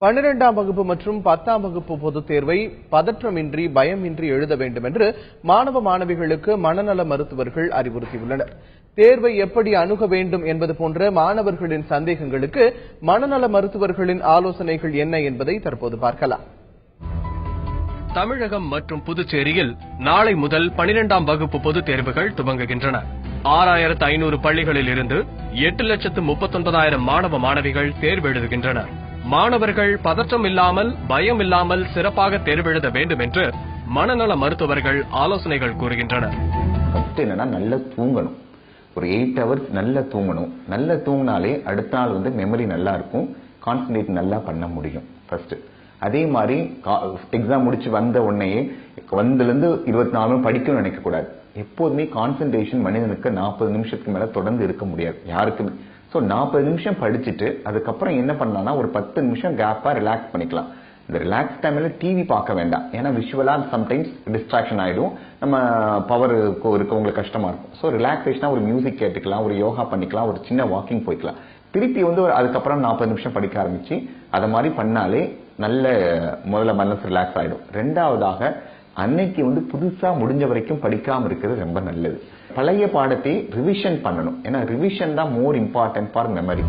12ஆம் வகுப்பு மற்றும் 10ஆம் வகுப்பு பொதுத் தேர்வை பதற்றமின்றி பயமின்றி எழுத வேண்டும் என்று மாணவ மாணவிகளுக்கு மனநல மருத்துவர்கள் அறிவுறுத்தியுள்ளனர். தேர்வை எப்படி அணுக வேண்டும் என்பது போன்ற மாணவர்களின் சந்தேகங்களுக்கு மனநல மருத்துவர்களின் ஆலோசனைகள் என்ன என்பதை தற்போது பார்க்கலாம். தமிழகம் மற்றும் புதுச்சேரியில் நாளை முதல் 12ஆம் வகுப்பு பொதுத் தேர்வுகள் துவங்குகின்றன. 6500 பள்ளிகளில் இருந்து 8,39,000 மாணவ மாணவிகள் தேர்வு எழுதுகின்றனர். மாணவர்கள் பதற்றம் இல்லாமல் பயம் இல்லாமல் சிறப்பாக தேர்வெழுத வேண்டும் என்று மனநல மருத்துவர்கள் ஆலோசனைகள் கூறுகின்றனர். என்னன்னா நல்லா தூங்கணும், ஒரு 8 hours நல்லா தூங்கணும். நல்லா தூங்கினாலே அடுத்த நாள் மெமரி நல்லா இருக்கும், கான்சன்ட்ரேட் நல்லா பண்ண முடியும். ஃபர்ஸ்ட் அதே மாதிரி எக்ஸாம் முடிச்சு வந்த உடனே வந்திலிருந்து 24 மணி படிக்கணும்னு நினைக்க கூடாது. எப்போதுமே கான்சன்ட்ரேஷன் மனிதனுக்கு 40 நிமிஷத்துக்கு மேல தொடர்ந்து இருக்க முடியாது யாருக்குமே. ஸோ 40 நிமிஷம் படிச்சுட்டு அதுக்கப்புறம் என்ன பண்ணலாம்னா ஒரு 10 நிமிஷம் கேப்பா ரிலாக்ஸ் பண்ணிக்கலாம். இந்த ரிலாக்ஸ் டைம்ல டிவி பார்க்க வேண்டாம், ஏன்னா விஷுவலா சம்டைம்ஸ் டிஸ்ட்ராக்ஷன் ஆயிடும், நம்ம பவர் இருக்கவங்களுக்கு கஷ்டமா இருக்கும். ஸோ ரிலாக்ஸேஷனா ஒரு மியூசிக் கேட்டுக்கலாம், ஒரு யோகா பண்ணிக்கலாம், ஒரு சின்ன வாக்கிங் போய்க்கலாம். திருப்பி அதுக்கப்புறம் 40 நிமிஷம் படிக்க ஆரம்பிச்சு அதை மாதிரி பண்ணாலே நல்ல முதல்ல மனசு ரிலாக்ஸ் ஆயிடும். ரெண்டாவதாக அன்னைக்கு புதுசா முடிஞ்ச வரைக்கும் படிக்காம இருக்கிறது ரொம்ப நல்லது. பழைய பாடத்தை ரிவிஷன் பண்ணணும், ஏன்னா ரிவிஷன் தான் மோர் இம்பார்ட்டன்ட் ஃபார் மெமரி.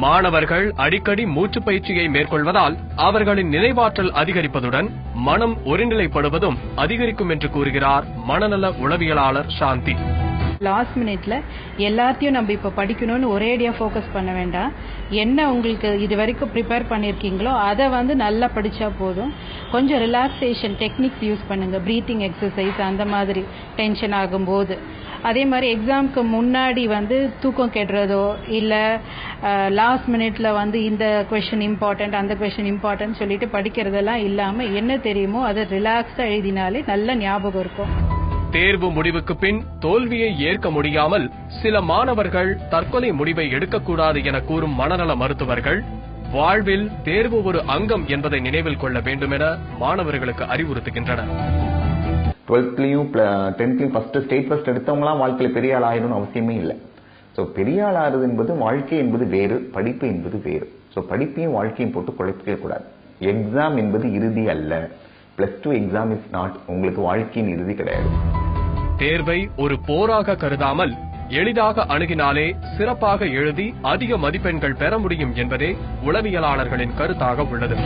மாணவர்கள் அடிக்கடி மூச்சு பயிற்சியை மேற்கொள்வதால் அவர்களின் நினைவாற்றல் அதிகரிப்பதுடன் மனம் ஒருநிலைப்படுவதும் அதிகரிக்கும் என்று கூறுகிறார் மனநல உளவியலாளர் சாந்தி. லாஸ்ட் மினிட்ல எல்லாத்தையும் நம்ம இப்ப படிக்கணும்னு ஒரேடியா ஃபோக்கஸ் பண்ண வேண்டாம். என்ன உங்களுக்கு இது வரைக்கும் ப்ரிப்பேர் பண்ணிருக்கீங்களோ அதை நல்லா படிச்சா போதும். கொஞ்சம் ரிலாக்ஸேஷன் டெக்னிக்ஸ் யூஸ் பண்ணுங்க, பிரீத்திங் எக்ஸசைஸ் அந்த மாதிரி டென்ஷன் ஆகும்போது. அதே மாதிரி எக்ஸாம்க்கு முன்னாடி தூக்கம் கெடுறதோ இல்ல லாஸ்ட் மினிட்ல இந்த கொஸ்டின் இம்பார்ட்டன்ட் அந்த கொஸ்டின் இம்பார்ட்டன்ட் சொல்லிட்டு படிக்கிறதெல்லாம் இல்லாம என்ன தெரியுமோ அதை ரிலாக்ஸ்டா எழுதினாலே நல்ல ஞாபகம் இருக்கும். தேர்வு முடிவுக்கு பின் தோல்வியை ஏற்க முடியாமல் சில மாணவர்கள் தற்கொலை முடிவை எடுக்கக்கூடாது என கூறும் மனநல மருத்துவர்கள் வாழ்வில் தேர்வு ஒரு அங்கம் என்பதை நினைவில் கொள்ள வேண்டும் என மாணவர்களுக்கு அறிவுறுத்துகின்றனர். 12th 10th first state first எடுத்தவங்களாம் வாழ்க்கையில பெரிய ஆள் ஆயிடணும் அவசியமே இல்லை. ஸோ பெரிய ஆள் ஆறுது என்பது வாழ்க்கை என்பது வேறு, படிப்பு என்பது வேறு. ஸோ படிப்பையும் வாழ்க்கையும் போட்டு குழப்பிக்க கூடாது. எக்ஸாம் என்பது இறுதி அல்ல. +2 எக்ஸாம் இஸ் நாட் உங்களுக்கு வாழ்க்கையின் இறுதி கிடையாது. தேர்வை ஒரு போராக கருதாமல் எளிதாக அணுகினாலே சிறப்பாக எழுதி அதிக மதிப்பெண்கள் பெற முடியும் என்பதே உளவியலாளர்களின் கருத்தாக உள்ளது.